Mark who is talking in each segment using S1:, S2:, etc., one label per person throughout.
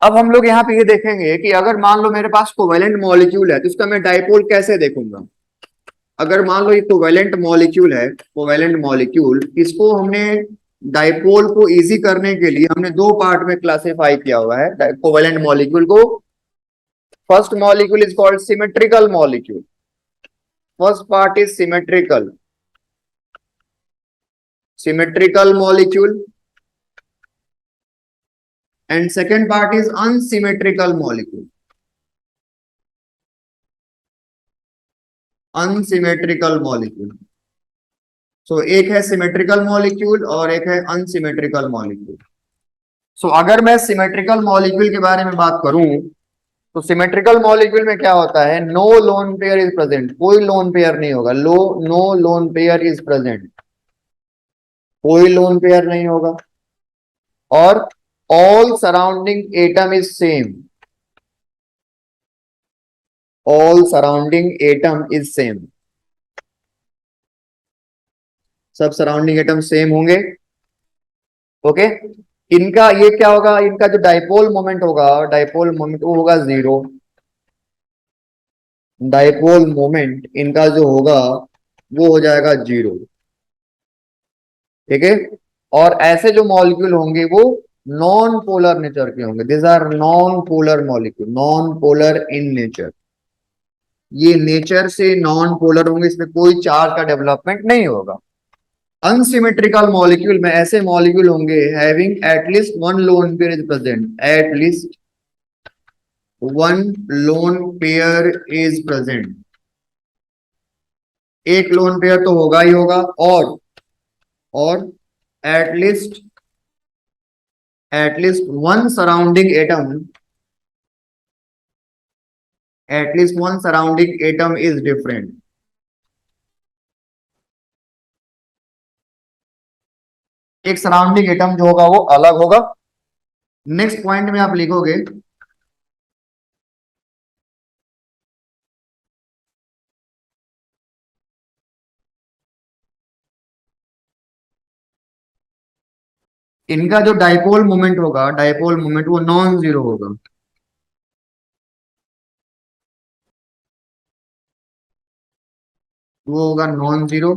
S1: अब हम लोग यहाँ पे ये देखेंगे कि अगर मान लो मेरे पास कोवेलेंट मॉलिक्यूल है तो उसका मैं डाइपोल कैसे देखूंगा। अगर मान लो ये कोवेलेंट मॉलिक्यूल है, कोवेलेंट मॉलिक्यूल, इसको हमने डाइपोल को इजी करने के लिए हमने दो पार्ट में क्लासिफाई किया हुआ है कोवेलेंट मॉलिक्यूल को। First molecule is called symmetrical molecule. First part is symmetrical, symmetrical molecule, and second part is unsymmetrical molecule, unsymmetrical molecule। सो एक है सिमेट्रिकल मॉलिक्यूल और एक है अनसिमेट्रिकल मॉलिक्यूल। सो अगर मैं सिमेट्रिकल मॉलिक्यूल के बारे में बात करूं तो सिमेट्रिकल मॉलिक्यूल में क्या होता है, no lone pair is present, कोई लोन पेयर नहीं होगा, no lone pair is present, कोई लोन पेयर नहीं होगा, और all surrounding atom is same, all surrounding atom is same, सब सराउंडिंग एटम सेम होंगे। ओके, इनका ये क्या होगा, इनका जो डाइपोल मोमेंट होगा, डाइपोल मोमेंट वो होगा जीरो, डाइपोल मोमेंट इनका जो होगा वो हो जाएगा जीरो। ठीक है, और ऐसे जो मॉलिक्यूल होंगे वो नॉन पोलर नेचर के होंगे, this are non polar molecule, non polar in nature, ये नेचर से नॉन पोलर होंगे, इसमें कोई चार्ज का डेवलपमेंट नहीं होगा। अनसिमेट्रिकल मॉलिक्यूल में ऐसे मॉलिक्यूल होंगे having at least one loan pair is present, at least one loan pair is present, एक लोन पेयर तो होगा ही होगा, और at least one surrounding atom, at least one surrounding atom is different. एक सराउंडिंग एटम जो होगा वो अलग होगा। नेक्स्ट पॉइंट में आप लिखोगे इनका जो डाइपोल मोमेंट होगा, डाइपोल मोमेंट वो नॉन जीरो होगा, वो होगा नॉन जीरो,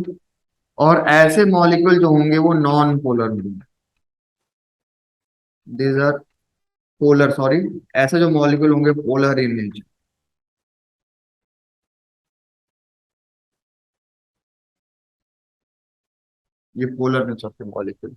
S1: और ऐसे मॉलिक्यूल जो होंगे वो नॉन पोलर होंगे, दीज आर पोलर, सॉरी, ऐसे जो मॉलिक्यूल होंगे पोलर इन नेचर। ये पोलर नेचर के मॉलिक्यूल।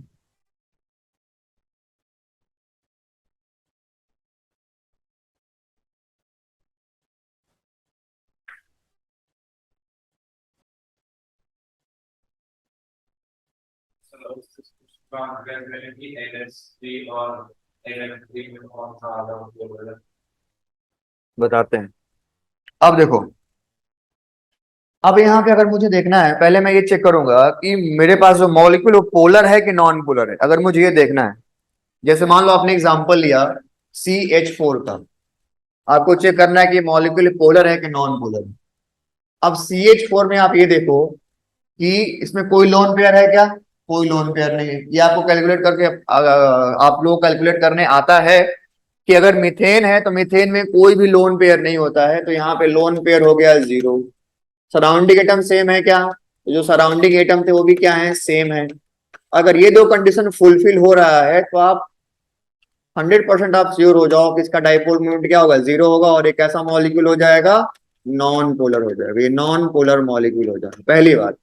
S1: बताते हैं। अब देखो, अब यहाँ पे अगर मुझे देखना है, पहले मैं ये चेक करूंगा कि मेरे पास जो मॉलिक्यूल वो पोलर है कि नॉन पोलर है। अगर मुझे ये देखना है, जैसे मान लो आपने एग्जांपल लिया CH4 का, आपको चेक करना है कि मॉलिक्यूल पोलर है कि नॉन पोलर है। अब CH4 में आप ये देखो कि इसमें कोई लोन पेयर है क्या, कोई लोन पेयर नहीं है। ये आपको कैलकुलेट करके आप लोग कैलकुलेट करने आता है कि अगर मीथेन है तो मीथेन में कोई भी लोन पेयर नहीं होता है, तो यहाँ पे लोन पेयर हो गया जीरो। सराउंडिंग एटम सेम है क्या, तो जो सराउंडिंग एटम थे वो भी क्या है, सेम है। अगर ये दो कंडीशन फुलफिल हो रहा है तो आप 100% आप श्योर हो जाओ कि इसका डाइपोल मोमेंट क्या होगा, जीरो होगा, और एक ऐसा मॉलिक्यूल हो जाएगा नॉन पोलर हो जाएगा, ये नॉन पोलर मॉलिक्यूल हो जाएगा। पहली बात।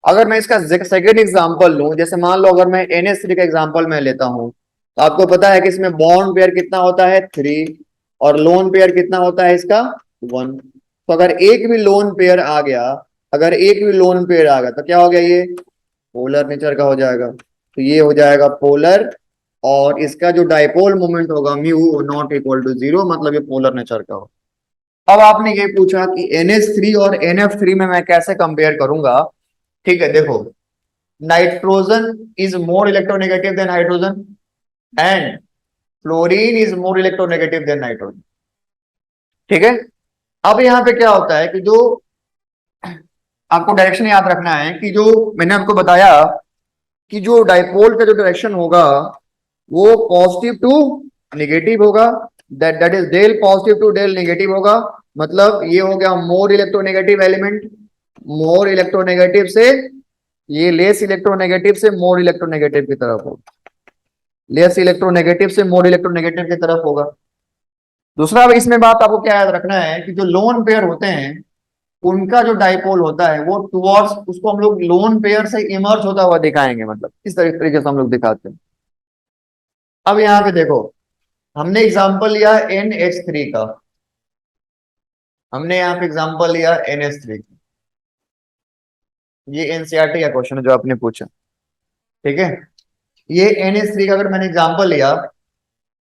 S1: अगर मैं इसका सेकेंड एग्जांपल लूं, जैसे मान लो अगर मैं NH3 का एग्जांपल मैं लेता हूं, तो आपको पता है कि इसमें बॉन्ड पेयर कितना होता है, 3, और लोन पेयर कितना होता है इसका, 1। तो अगर एक भी लोन पेयर आ गया, अगर एक भी लोन पेयर आ गया तो क्या हो गया, ये पोलर नेचर का हो जाएगा, तो ये हो जाएगा पोलर, और इसका जो डाइपोल मोमेंट होगा mu not equal to zero, मतलब ये पोलर नेचर का हो। अब आपने ये पूछा कि NH3 और NF3 में मैं कैसे कंपेयर करूंगा। ठीक है, देखो, nitrogen is more electronegative than hydrogen, and fluorine is more electronegative than nitrogen. ठीक है, अब यहाँ पे क्या होता है कि जो आपको डायरेक्शन याद रखना है कि जो मैंने आपको बताया कि जो डाइपोल का जो डायरेक्शन होगा वो पॉजिटिव टू नेगेटिव होगा, that is del positive to del negative होगा, मतलब ये हो गया more electronegative element, more electronegative से ये लेस इलेक्ट्रोनेगेटिव से मोर इलेक्ट्रोनेगेटिव की तरफ होगा, लेस इलेक्ट्रोनेगेटिव से मोर इलेक्ट्रोनेगेटिव की तरफ होगा। दूसरा इसमें बात आपको क्या याद रखना है कि जो लोन पेयर होते हैं उनका जो डाइपोल होता है वो टुवर्ड्स, उसको हम लोग लोन पेयर से इमर्ज होता हुआ दिखाएंगे, मतलब इस तरीके से हम लोग दिखाते हैं। अब यहाँ पे देखो, हमने एग्जांपल लिया NH3 का, हमने यहाँ पे एग्जांपल लिया NH3 का, ये एनसीईआरटी का क्वेश्चन है जो आपने पूछा, ठीक है। ये NH3 का अगर मैंने एग्जांपल लिया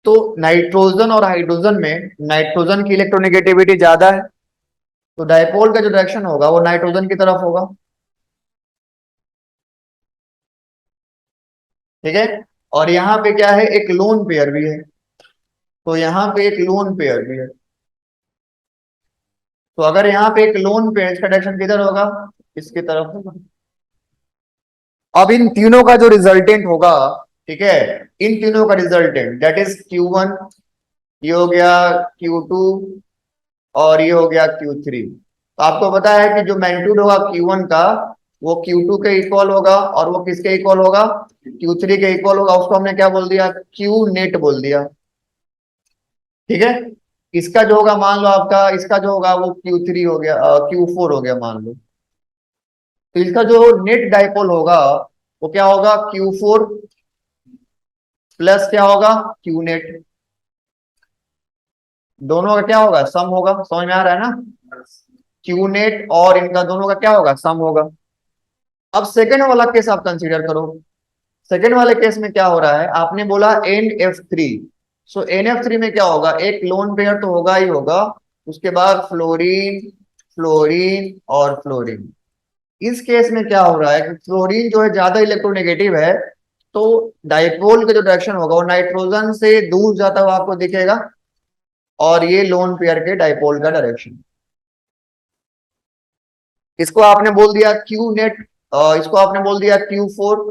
S1: तो नाइट्रोजन और हाइड्रोजन में नाइट्रोजन की इलेक्ट्रोनेगेटिविटी ज्यादा है, तो डायपोल का जो डायरेक्शन होगा वो नाइट्रोजन की तरफ होगा, ठीक है। और यहाँ पे क्या है, एक लोन पेयर भी है, तो यहाँ पे एक लोन पेयर भी है, तो अगर यहाँ पे एक लोन पेयर, इसका डायरेक्शन किधर होगा, इसकी तरफ होगा। अब इन तीनों का जो रिजल्टेंट होगा, ठीक है, इन तीनों का रिजल्टेंट दैट इज Q1, ये हो गया Q2 और ये हो गया Q3। तो आपको पता है कि जो मैग्नीट्यूड होगा Q1 का वो Q2 के इक्वल होगा, और वो किसके इक्वल होगा, Q3 के इक्वल होगा, उसको हमने क्या बोल दिया, Q नेट बोल दिया, ठीक है। इसका जो होगा मान लो आपका, इसका जो होगा वो Q3 हो गया, Q4 हो गया मान लो, तो इसका जो नेट डाइपोल होगा वो क्या होगा, Q4 प्लस क्या होगा, Q नेट, दोनों का क्या होगा, सम होगा, समझ में आ रहा है ना, Q नेट और इनका दोनों का क्या होगा, सम होगा। अब सेकेंड वाला केस आप कंसीडर करो, सेकेंड वाले केस में क्या हो रहा है, आपने बोला NF3, सो NF3 में क्या होगा, एक लोन पेयर तो होगा ही होगा, उसके बाद फ्लोरीन, फ्लोरीन और फ्लोरीन। इस केस में क्या हो रहा है कि फ्लोरीन जो है ज्यादा इलेक्ट्रोनेगेटिव है, तो डाइपोल का जो डायरेक्शन होगा वो नाइट्रोजन से दूर जाता हुआ आपको दिखेगा, और ये लोन पेयर के डाइपोल का डायरेक्शन, इसको आपने बोल दिया Q नेट, इसको आपने बोल दिया Q4,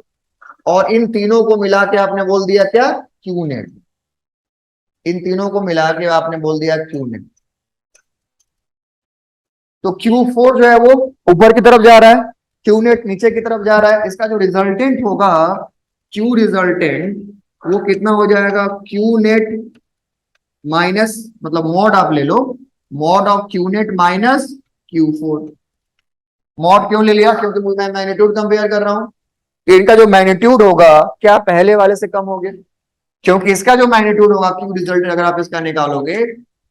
S1: और इन तीनों को मिला के आपने बोल दिया क्या, Q नेट, इन तीनों को मिला के आपने बोल दिया Q नेट। तो Q4 जो है वो ऊपर की तरफ जा रहा है, Q नेट नीचे की तरफ जा रहा है, इसका जो रिजल्टेंट होगा Q रिजल्टेंट वो कितना हो जाएगा, Q नेट माइनस, मतलब मॉड आप ले लो, mod of Q net minus Q4। Mod क्यों ले लिया, क्योंकि मैं मैग्नीट्यूड कंपेयर कर रहा हूं, इनका जो मैग्नीट्यूड होगा क्या पहले वाले से कम हो गया, क्योंकि इसका जो मैग्नीट्यूड होगा Q रिजल्टेंट अगर आप इसका निकालोगे,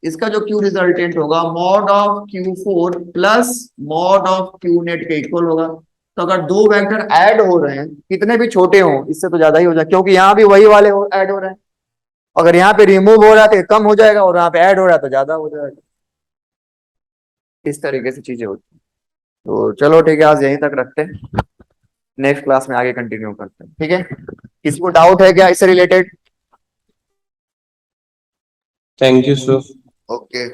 S1: इसका जो Q रिजल्टेंट होगा mod of Q4 plus mod of Q net के इक्वल होगा। तो अगर दो वेक्टर ऐड हो रहे हैं, कितने भी छोटे हो, इससे तो ज्यादा ही हो जाए, क्योंकि यहाँ भी वही वाले ऐड हो रहे हैं, अगर यहाँ पे रिमूव हो रहा है तो कम हो जाएगा, और यहाँ पे ऐड हो रहा है तो ज्यादा हो जाएगा, इस तरीके से चीजें होती हैं। तो चलो ठीक है, आज यहीं तक रखते हैं, नेक्स्ट क्लास में आगे कंटिन्यू करते हैं, ठीक है। किसी को डाउट है क्या इससे related?
S2: Thank you, sir.
S1: Okay.